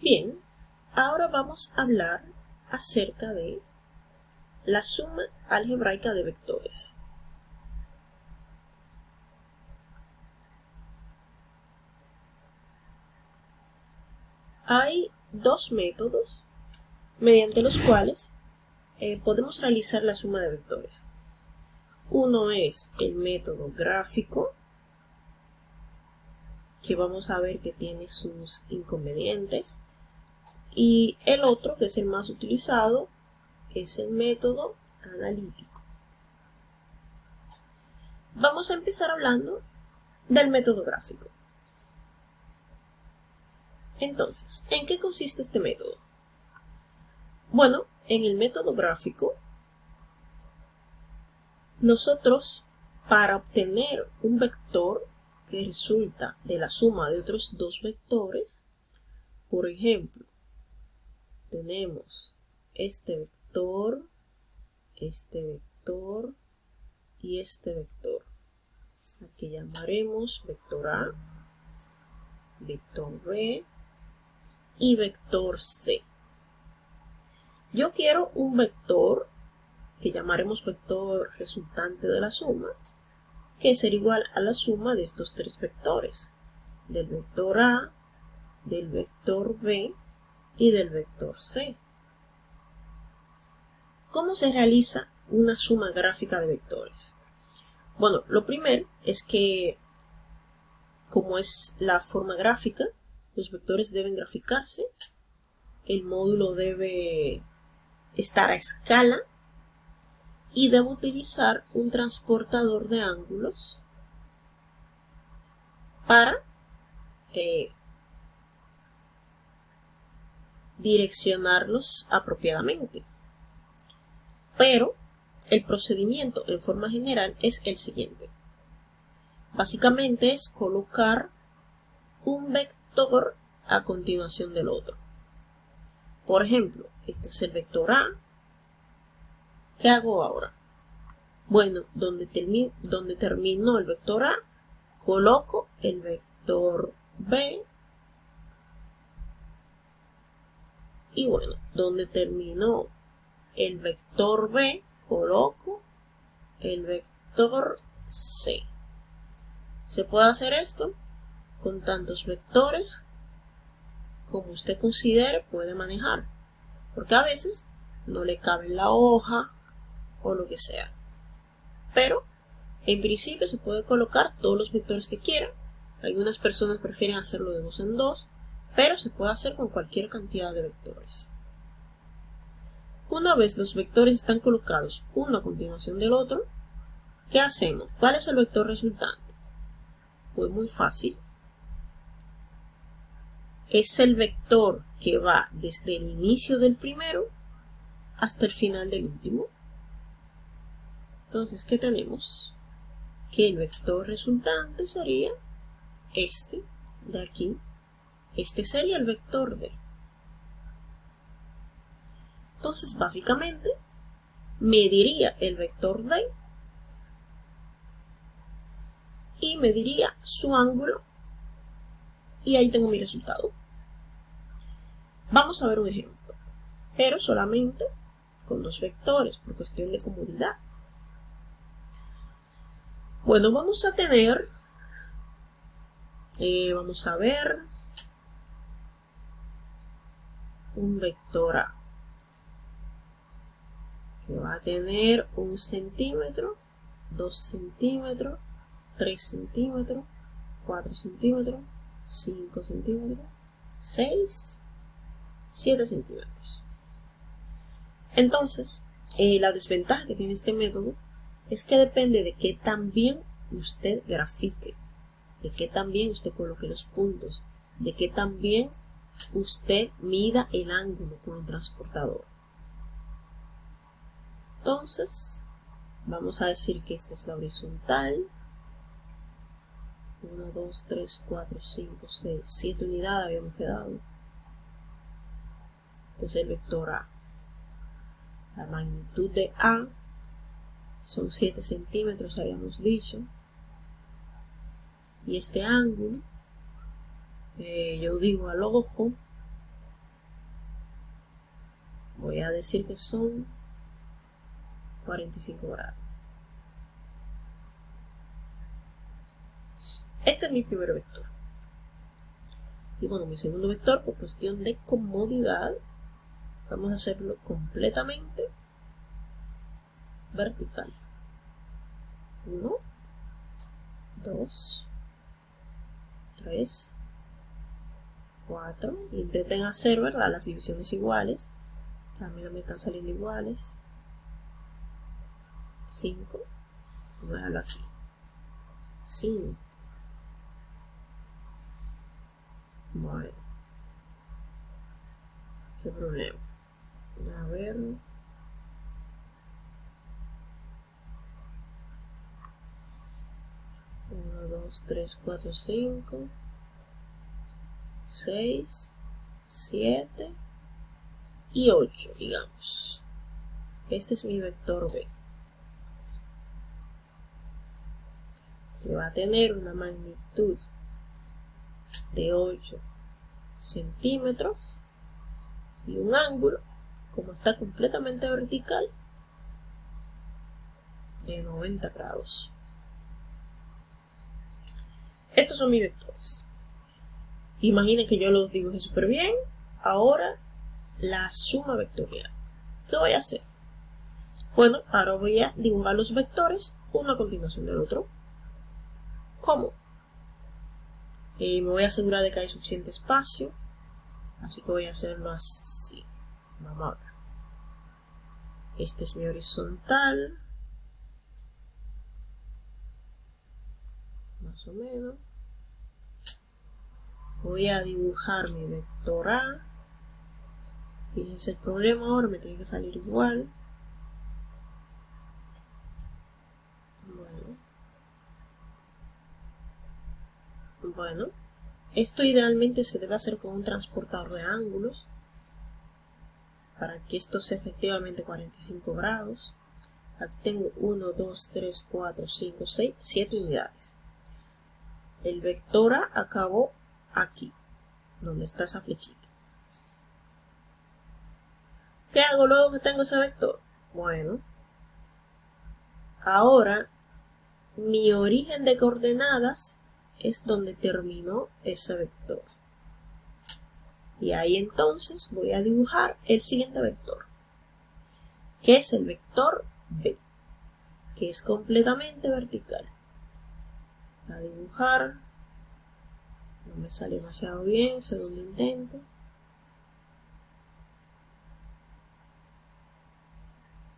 Bien, ahora vamos a hablar acerca de la suma algebraica de vectores. Hay dos métodos mediante los cuales podemos realizar la suma de vectores. Uno es el método gráfico, que vamos a ver que tiene sus inconvenientes, y el otro, que es el más utilizado, es el método analítico. Vamos a empezar hablando del método gráfico. Entonces, ¿en qué consiste este método? Bueno, en el método gráfico, nosotros, para obtener un vector que resulta de la suma de otros dos vectores, por ejemplo, tenemos este vector y este vector, al que llamaremos vector A, vector B y vector C. Yo quiero un vector que llamaremos vector resultante de la suma, que será igual a la suma de estos tres vectores, del vector A, del vector B y del vector C. ¿Cómo se realiza una suma gráfica de vectores? Bueno, lo primero es que, como es la forma gráfica, los vectores deben graficarse, el módulo debe estar a escala y debo utilizar un transportador de ángulos para direccionarlos apropiadamente. Pero el procedimiento en forma general es el siguiente. Básicamente es colocar un vector a continuación del otro. Por ejemplo, este es el vector A. ¿Qué hago ahora? Bueno, donde terminó el vector A, coloco el vector B. Y bueno, donde terminó el vector B, coloco el vector C. Se puede hacer esto con tantos vectores como usted considere puede manejar, porque a veces no le cabe en la hoja o lo que sea. Pero en principio se puede colocar todos los vectores que quieran. Algunas personas prefieren hacerlo de 2 en 2, pero se puede hacer con cualquier cantidad de vectores. Una vez los vectores están colocados uno a continuación del otro, ¿qué hacemos? ¿Cuál es el vector resultante? Pues muy fácil. Es el vector que va desde el inicio del primero hasta el final del último. Entonces, ¿qué tenemos? Que el vector resultante sería este de aquí. Este sería el vector D. Entonces, básicamente, mediría el vector D y mediría su ángulo, y ahí tengo mi resultado. Vamos a ver un ejemplo, pero solamente con dos vectores, por cuestión de comodidad. Bueno, vamos a tener, vamos a ver un vector A, que va a tener 1 centímetro, 2 centímetros, 3 centímetros, 4 centímetros, 5 centímetros, 6, 7 centímetros. Entonces, la desventaja que tiene este método es que depende de qué tan bien usted grafique, de qué tan bien usted coloque los puntos, de qué tan bien usted mida el ángulo con el transportador. Entonces, vamos a decir que esta es la horizontal. 1, 2, 3, 4, 5, 6, 7 unidades habíamos quedado. Entonces el vector A, la magnitud de A son 7 centímetros, habíamos dicho. Y este ángulo, yo digo al ojo, Voy a decir que son 45 grados. Este es mi primer vector. Y bueno, mi segundo vector, por cuestión de comodidad, vamos a hacerlo completamente vertical. 1, 2, 3, 4. Intenten hacer, ¿verdad?, las divisiones iguales, que a mí no me están saliendo iguales. 5. Voy a dejarlo aquí. 5. Bueno, qué problema. A ver. 1, 2, 3, 4, 5, 6, 7 y 8, digamos. Este es mi vector B, que va a tener una magnitud de 8 centímetros y un ángulo, como está completamente vertical, de 90 grados. Estos son mis vectores. Imaginen que yo los dibujé súper bien. Ahora la suma vectorial. ¿Qué voy a hacer? Bueno, ahora voy a dibujar los vectores uno a continuación del otro. ¿Cómo? Me voy a asegurar de que hay suficiente espacio, así que voy a hacerlo así. Vamos a ver. Este es mi horizontal, más o menos. Voy a dibujar mi vector A. Fíjense el problema, ahora me tiene que salir igual. Bueno, esto idealmente se debe hacer con un transportador de ángulos para que esto sea efectivamente 45 grados. Aquí tengo 1, 2, 3, 4, 5, 6, 7 unidades. El vector A acabó aquí, donde está esa flechita. ¿Qué hago luego que tengo ese vector? Bueno, ahora mi origen de coordenadas es donde terminó ese vector. Y ahí entonces voy a dibujar el siguiente vector, que es el vector B, que es completamente vertical. A dibujar, no me sale demasiado bien, segundo intento.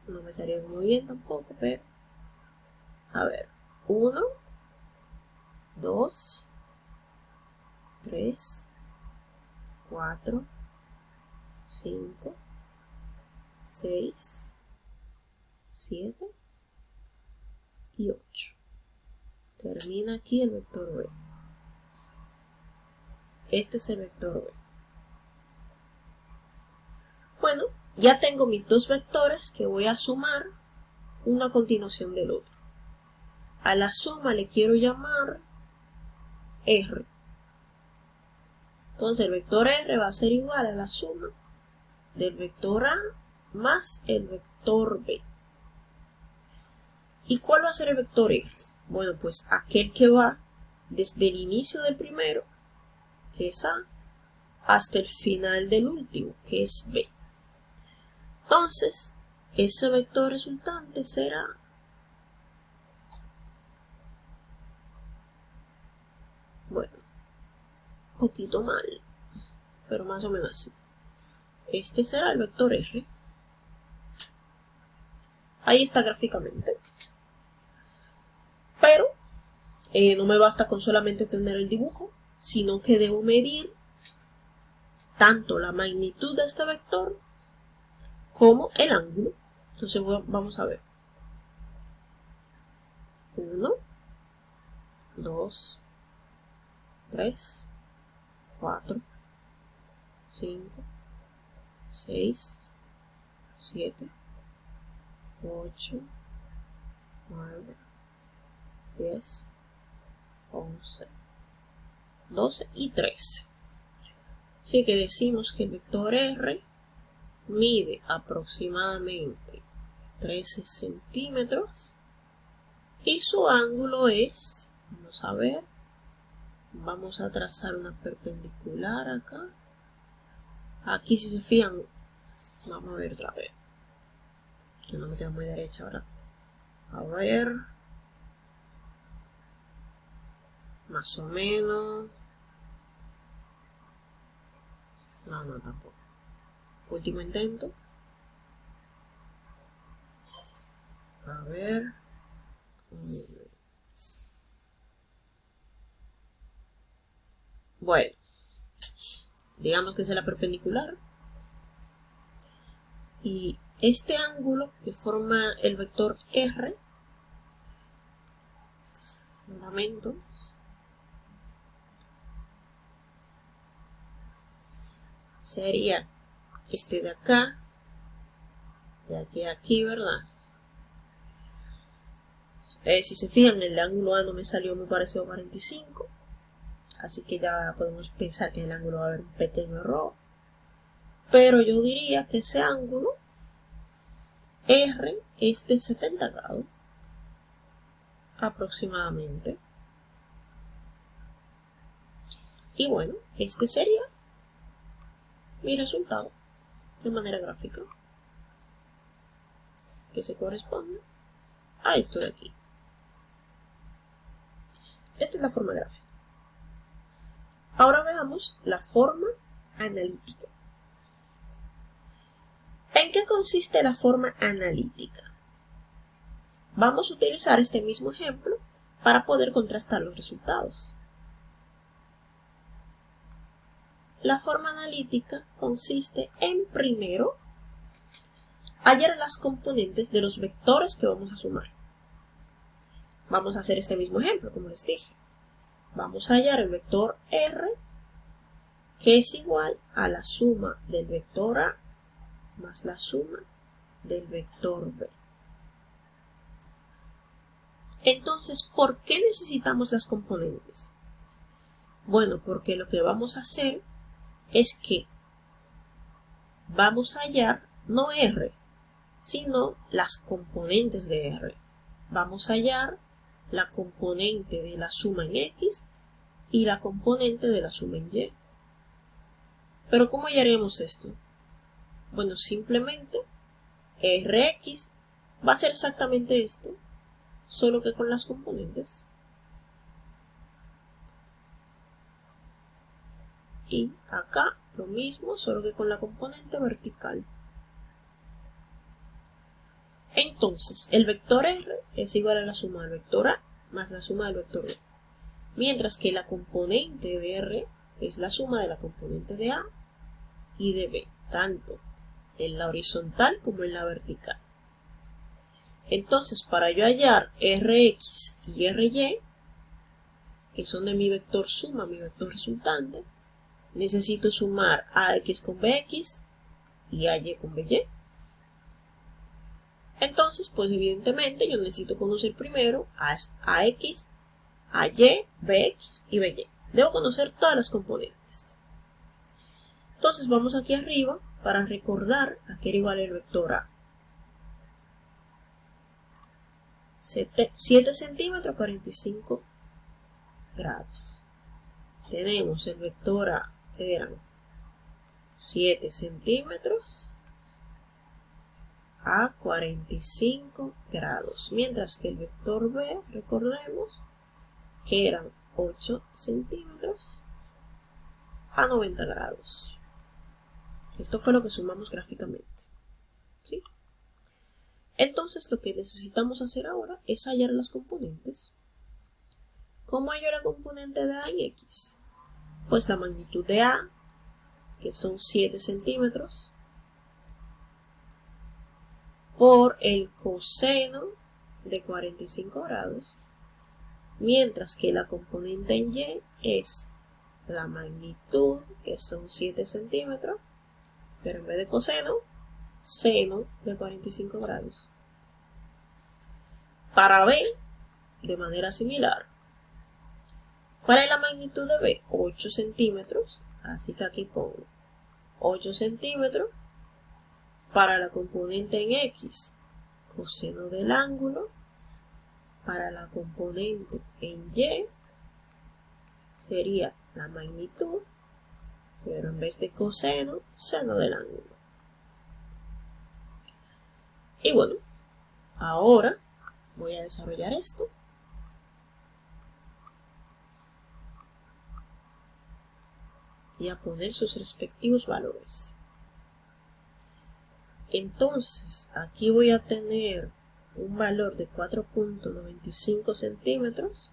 No me salió muy bien tampoco, pero a ver, 1, 2, 3, 4, 5, 6, 7 y 8. Termina aquí el vector B. Este es el vector B. Bueno, ya tengo mis dos vectores que voy a sumar uno a continuación del otro. A la suma le quiero llamar R. Entonces el vector R va a ser igual a la suma del vector A más el vector B. ¿Y cuál va a ser el vector R? Bueno, pues aquel que va desde el inicio del primero, que es A, hasta el final del último, que es B. Entonces, ese vector resultante será bueno, un poquito mal, pero más o menos así. Este será el vector R. Ahí está gráficamente. Pero no me basta con solamente tener el dibujo, sino que debo medir tanto la magnitud de este vector como el ángulo. Entonces vamos a ver. 1, 2, 3, 4, 5, 6, 7, 8, 9, 10, 11, 12 y 13. Así que decimos que el vector R mide aproximadamente 13 centímetros y su ángulo es, vamos a ver, vamos a trazar una perpendicular acá. Aquí si se fijan, vamos a ver otra vez, que no me queda muy derecha ahora. A ver, más o menos. No, tampoco. Último intento. A ver. Bueno, digamos que es la perpendicular. Y este ángulo que forma el vector R, un momento, sería este de acá, de aquí a aquí, ¿verdad? Si se fijan, el ángulo A no me salió muy parecido a 45, así que ya podemos pensar que en el ángulo va a haber un pequeño error. Pero yo diría que ese ángulo R es de 70 grados aproximadamente. Y bueno, este sería mi resultado de manera gráfica, que se corresponde a esto de aquí. Esta es la forma gráfica. Ahora veamos la forma analítica. ¿En qué consiste la forma analítica? Vamos a utilizar este mismo ejemplo para poder contrastar los resultados. La forma analítica consiste en, primero, hallar las componentes de los vectores que vamos a sumar. Vamos a hacer este mismo ejemplo, como les dije. Vamos a hallar el vector R, que es igual a la suma del vector A más la suma del vector B. Entonces, ¿por qué necesitamos las componentes? Bueno, porque lo que vamos a hacer es que vamos a hallar no R, sino las componentes de R. Vamos a hallar la componente de la suma en X y la componente de la suma en Y. Pero ¿cómo hallaríamos esto? Bueno, simplemente Rx va a ser exactamente esto, solo que con las componentes. Y acá lo mismo, solo que con la componente vertical. Entonces, el vector R es igual a la suma del vector A más la suma del vector B. Mientras que la componente de R es la suma de la componente de A y de B, tanto en la horizontal como en la vertical. Entonces, para yo hallar Rx y Ry, que son de mi vector suma, mi vector resultante, necesito sumar Ax con Bx y Ay con By. Entonces, pues evidentemente yo necesito conocer primero Ax, Ay, Bx y By. Debo conocer todas las componentes. Entonces vamos aquí arriba para recordar a qué era igual el vector A. 7 centímetros, 45 grados. Tenemos el vector A, eran 7 centímetros a 45 grados. Mientras que el vector B, recordemos, que eran 8 centímetros a 90 grados. Esto fue lo que sumamos gráficamente. ¿Sí? Entonces lo que necesitamos hacer ahora es hallar las componentes. ¿Cómo hallo la componente de A y X? Pues la magnitud de A, que son 7 centímetros, por el coseno de 45 grados, mientras que la componente en Y es la magnitud, que son 7 centímetros, pero en vez de coseno, seno de 45 grados. Para B, de manera similar, ¿cuál es la magnitud de B? 8 centímetros, así que aquí pongo 8 centímetros Para la componente en X, coseno del ángulo. Para la componente en Y, sería la magnitud, pero en vez de coseno, seno del ángulo. Y bueno, ahora voy a desarrollar esto. Y a poner sus respectivos valores. Entonces, aquí voy a tener un valor de 4.95 centímetros,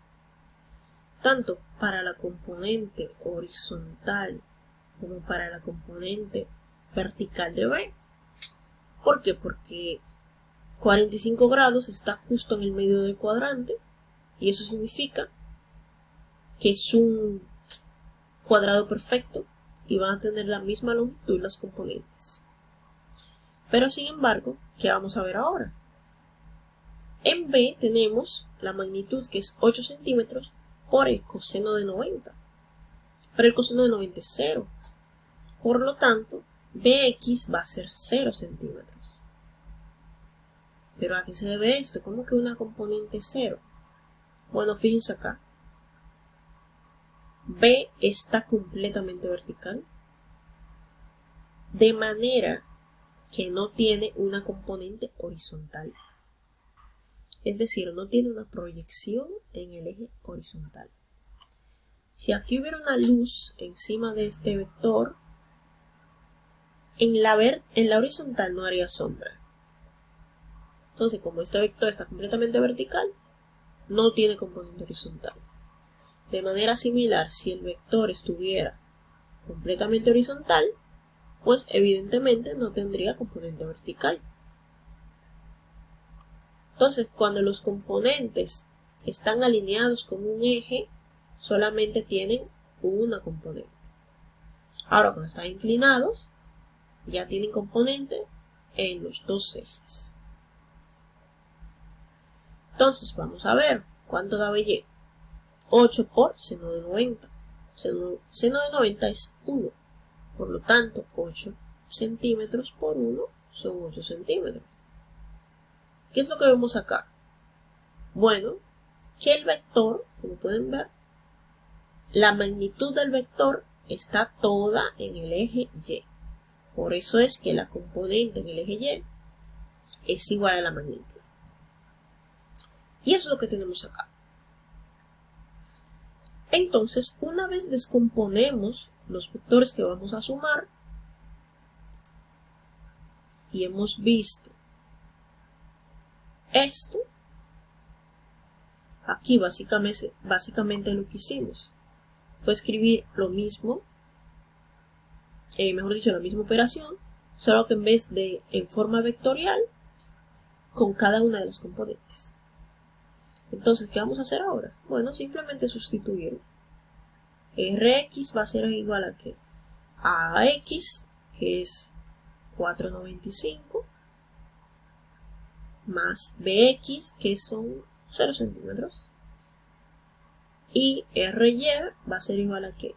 tanto para la componente horizontal como para la componente vertical de B. ¿Por qué? Porque 45 grados está justo en el medio del cuadrante, y eso significa que es un cuadrado perfecto y van a tener la misma longitud las componentes. Pero sin embargo, ¿qué vamos a ver ahora? En B tenemos la magnitud, que es 8 centímetros, por el coseno de 90. Pero el coseno de 90 es 0. Por lo tanto, Bx va a ser 0 centímetros. ¿Pero a qué se debe esto? ¿Cómo que una componente 0? Bueno, fíjense acá. B está completamente vertical, de manera que no tiene una componente horizontal. Es decir, no tiene una proyección en el eje horizontal. Si aquí hubiera una luz encima de este vector, en la horizontal no haría sombra. Entonces, como este vector está completamente vertical, no tiene componente horizontal. De manera similar, si el vector estuviera completamente horizontal, pues evidentemente no tendría componente vertical. Entonces, cuando los componentes están alineados con un eje, solamente tienen una componente. Ahora, cuando están inclinados, ya tienen componente en los dos ejes. Entonces, vamos a ver cuánto da BY. 8 por seno de 90. Seno de 90 es 1. Por lo tanto, 8 centímetros por 1 son 8 centímetros. ¿Qué es lo que vemos acá? Bueno, que el vector, como pueden ver, la magnitud del vector está toda en el eje Y. Por eso es que la componente en el eje Y es igual a la magnitud. Y eso es lo que tenemos acá. Entonces, una vez descomponemos los vectores que vamos a sumar, y hemos visto esto, aquí básicamente lo que hicimos fue escribir lo mismo, mejor dicho, la misma operación, solo que en vez de en forma vectorial, con cada una de las componentes. Entonces, ¿qué vamos a hacer ahora? Bueno, simplemente sustituirlo. Rx va a ser igual a ¿qué? A X, que es 495, más Bx, que son 0 centímetros, y Ry va a ser igual a ¿qué?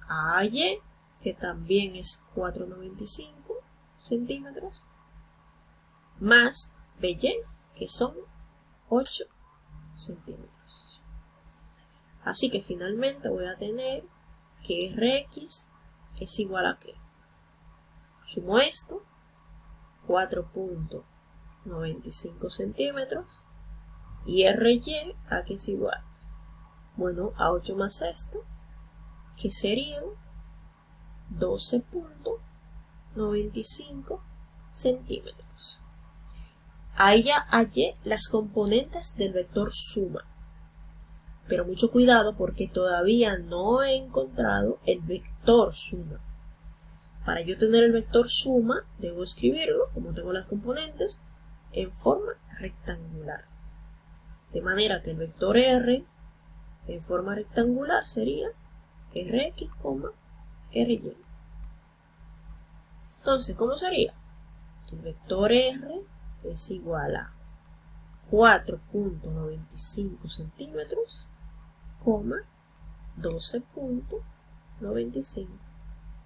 A Ay, que también es 495 centímetros, más By, que son 8 centímetros. Así que finalmente voy a tener que Rx es igual a ¿qué? Sumo esto, 4.95 centímetros, y Ry a ¿qué es igual? Bueno, a 8 más esto, que serían 12.95 centímetros. Ahí ya hallé las componentes del vector suma. Pero mucho cuidado porque todavía no he encontrado el vector suma. Para yo tener el vector suma, debo escribirlo, como tengo las componentes, en forma rectangular. De manera que el vector R en forma rectangular sería Rx, Ry. Entonces, ¿cómo sería? El vector R es igual a 4.95 centímetros, 12.95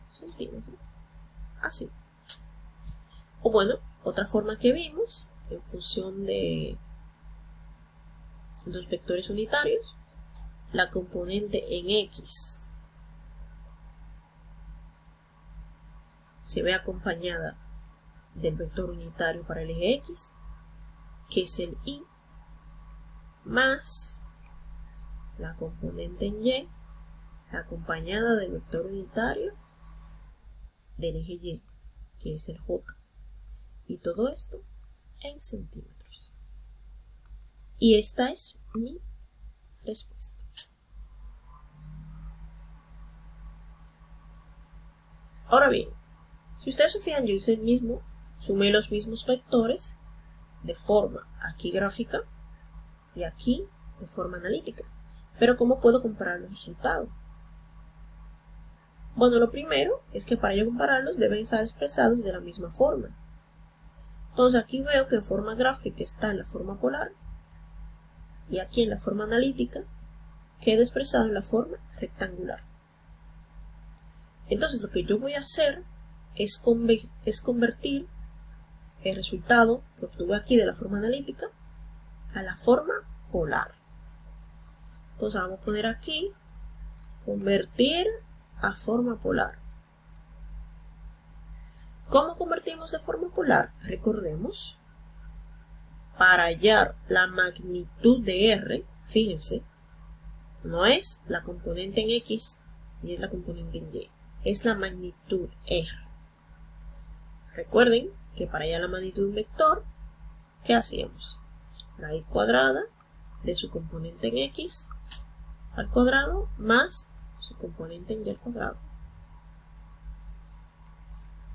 centímetros. Así. O bueno, otra forma que vimos en función de los vectores unitarios, la componente en X se ve acompañada del vector unitario para el eje X, que es el Y, más la componente en Y acompañada del vector unitario del eje Y, que es el J. Y todo esto en centímetros. Y esta es mi respuesta. Ahora bien, si ustedes se fijan, yo hice el mismo, sumé los mismos vectores de forma aquí gráfica y aquí de forma analítica. Pero ¿cómo puedo comparar los resultados? Bueno, lo primero es que para yo compararlos deben estar expresados de la misma forma. Entonces aquí veo que en forma gráfica está en la forma polar y aquí en la forma analítica queda expresado en la forma rectangular. Entonces lo que yo voy a hacer es convertir el resultado que obtuve aquí de la forma analítica a la forma polar. Entonces vamos a poner aquí convertir a forma polar. ¿Cómo convertimos de forma polar? Recordemos, para hallar la magnitud de R, fíjense, no es la componente en X ni es la componente en Y, es la magnitud R. Recuerden que para hallar la magnitud de un vector, ¿qué hacíamos? Raíz cuadrada de su componente en X al cuadrado más su componente en Y al cuadrado.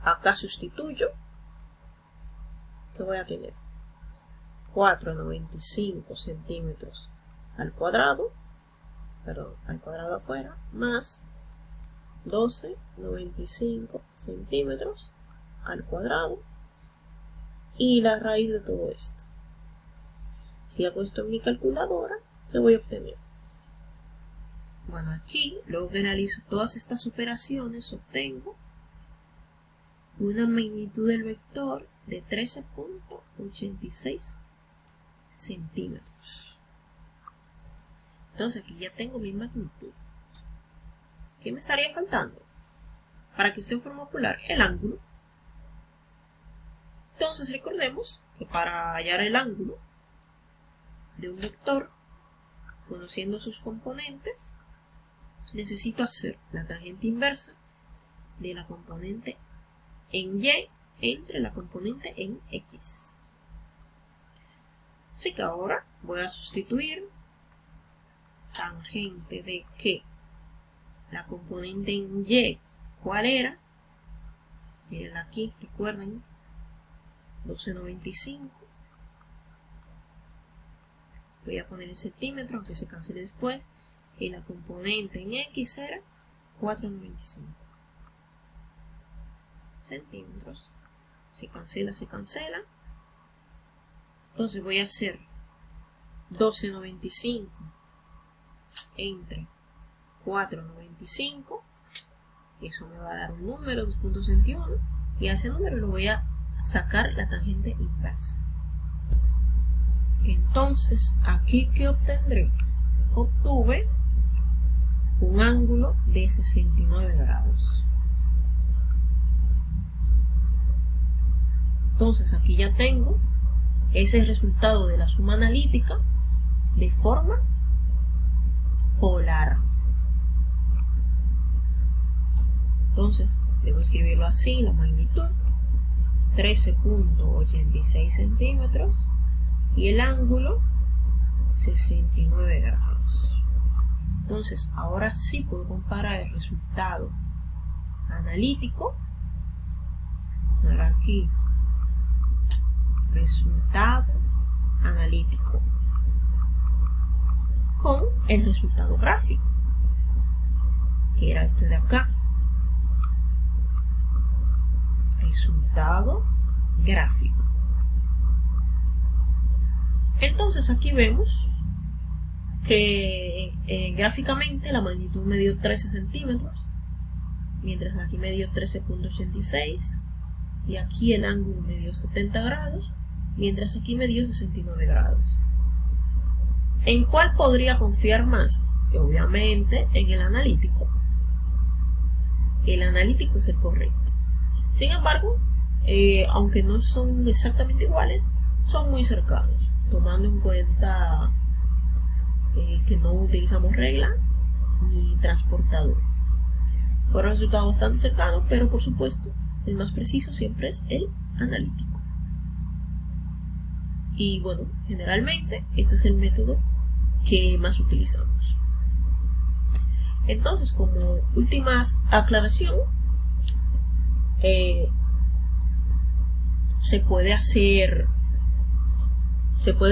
Acá sustituyo, ¿qué voy a tener? 4,95 centímetros al cuadrado, perdón, al cuadrado afuera, más 12,95 centímetros al cuadrado y la raíz de todo esto. Si hago esto en mi calculadora, ¿qué voy a obtener? Bueno, aquí, luego que realizo todas estas operaciones, obtengo una magnitud del vector de 13,86 centímetros. Entonces aquí ya tengo mi magnitud. ¿Qué me estaría faltando? Para que esté en forma polar, el ángulo. Entonces recordemos que para hallar el ángulo de un vector, conociendo sus componentes, necesito hacer la tangente inversa de la componente en Y entre la componente en X. Así que ahora voy a sustituir tangente de que la componente en Y, ¿cuál era? Miren aquí, recuerden, 12,95. Voy a poner en centímetros, aunque se cancele después. Y la componente en X era 4,95 centímetros. Se cancela, se cancela. Entonces voy a hacer 12,95 entre 4,95. Eso me va a dar un número, 2,61. Y a ese número lo voy a sacar la tangente inversa. Entonces, aquí, ¿qué obtendré? Obtuve un ángulo de 69 grados. Entonces, aquí ya tengo ese resultado de la suma analítica de forma polar. Entonces, debo escribirlo así, la magnitud, 13,86 centímetros y el ángulo, 69 grados. Entonces, ahora sí puedo comparar el resultado analítico. Ahora aquí, resultado analítico con el resultado gráfico, que era este de acá. Resultado gráfico. Entonces aquí vemos que gráficamente la magnitud me dio 13 centímetros, mientras aquí me dio 13,86. y aquí el ángulo me dio 70 grados, mientras aquí me dio 69 grados. ¿En cuál podría confiar más? Obviamente en el analítico. El analítico es el correcto. Sin embargo, aunque no son exactamente iguales, son muy cercanos, tomando en cuenta que no utilizamos regla ni transportador. Fueron resultados bastante cercanos, pero por supuesto el más preciso siempre es el analítico. Y bueno, generalmente este es el método que más utilizamos. Entonces, como última aclaración, se puede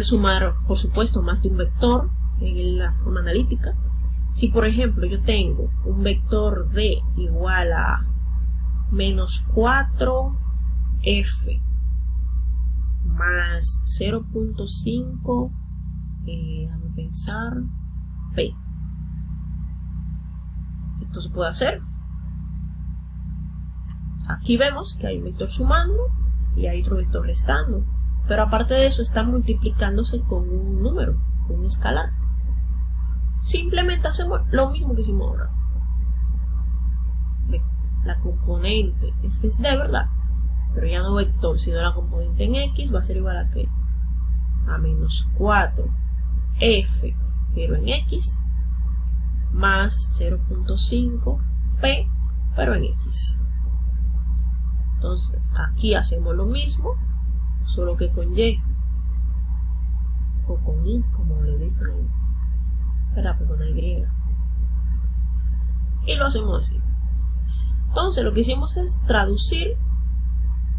sumar, por supuesto, más de un vector en la forma analítica. Si por ejemplo yo tengo un vector d igual a menos 4f más 0.5, déjame pensar, p. Esto se puede hacer. Aquí vemos que hay un vector sumando y hay otro vector restando, pero aparte de eso están multiplicándose con un número, con un escalar. Simplemente hacemos lo mismo que hicimos ahora. La componente, este es d, ¿verdad? Pero ya no vector, sino la componente en x va a ser igual a ¿qué? A menos 4f, pero en x, más 0.5 p, pero en x. Entonces aquí hacemos lo mismo, solo que con y o con y, como le dicen, ¿verdad? Pues con y, y lo hacemos así. Entonces lo que hicimos es traducir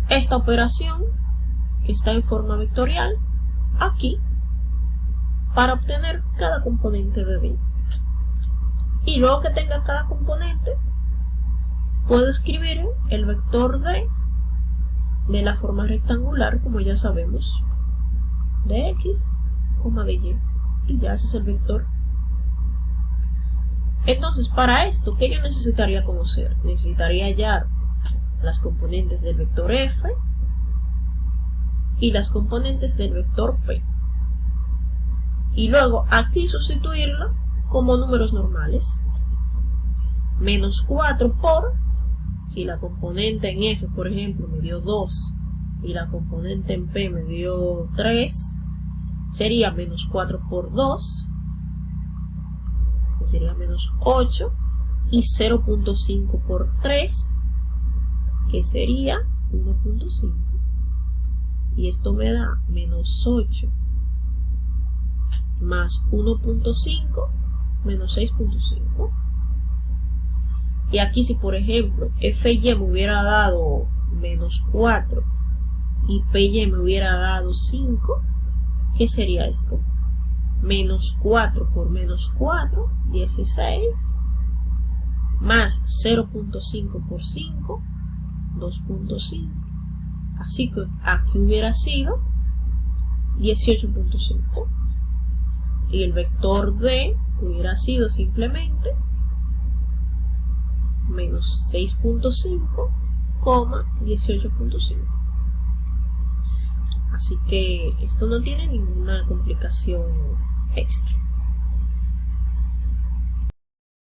esta operación que está en forma vectorial aquí para obtener cada componente de d. Y luego que tenga cada componente, puedo escribir el vector d de la forma rectangular, como ya sabemos, de x, de y, y ya ese es el vector. Entonces, para esto, ¿qué yo necesitaría conocer? Necesitaría hallar las componentes del vector f y las componentes del vector p. Y luego aquí sustituirla como números normales. Menos 4 por, si la componente en f, por ejemplo, me dio 2 y la componente en p me dio 3, sería menos 4 por 2, que sería menos 8, y 0.5 por 3, que sería 1.5. Y esto me da menos 8 más 1.5 menos 6.5. Y aquí si por ejemplo FY me hubiera dado menos 4 y PY me hubiera dado 5, ¿qué sería esto? Menos 4 por menos 4, 16, más 0.5 por 5, 2.5. Así que aquí hubiera sido 18.5. Y el vector D hubiera sido simplemente menos 6.5, 18.5. Así que esto no tiene ninguna complicación extra.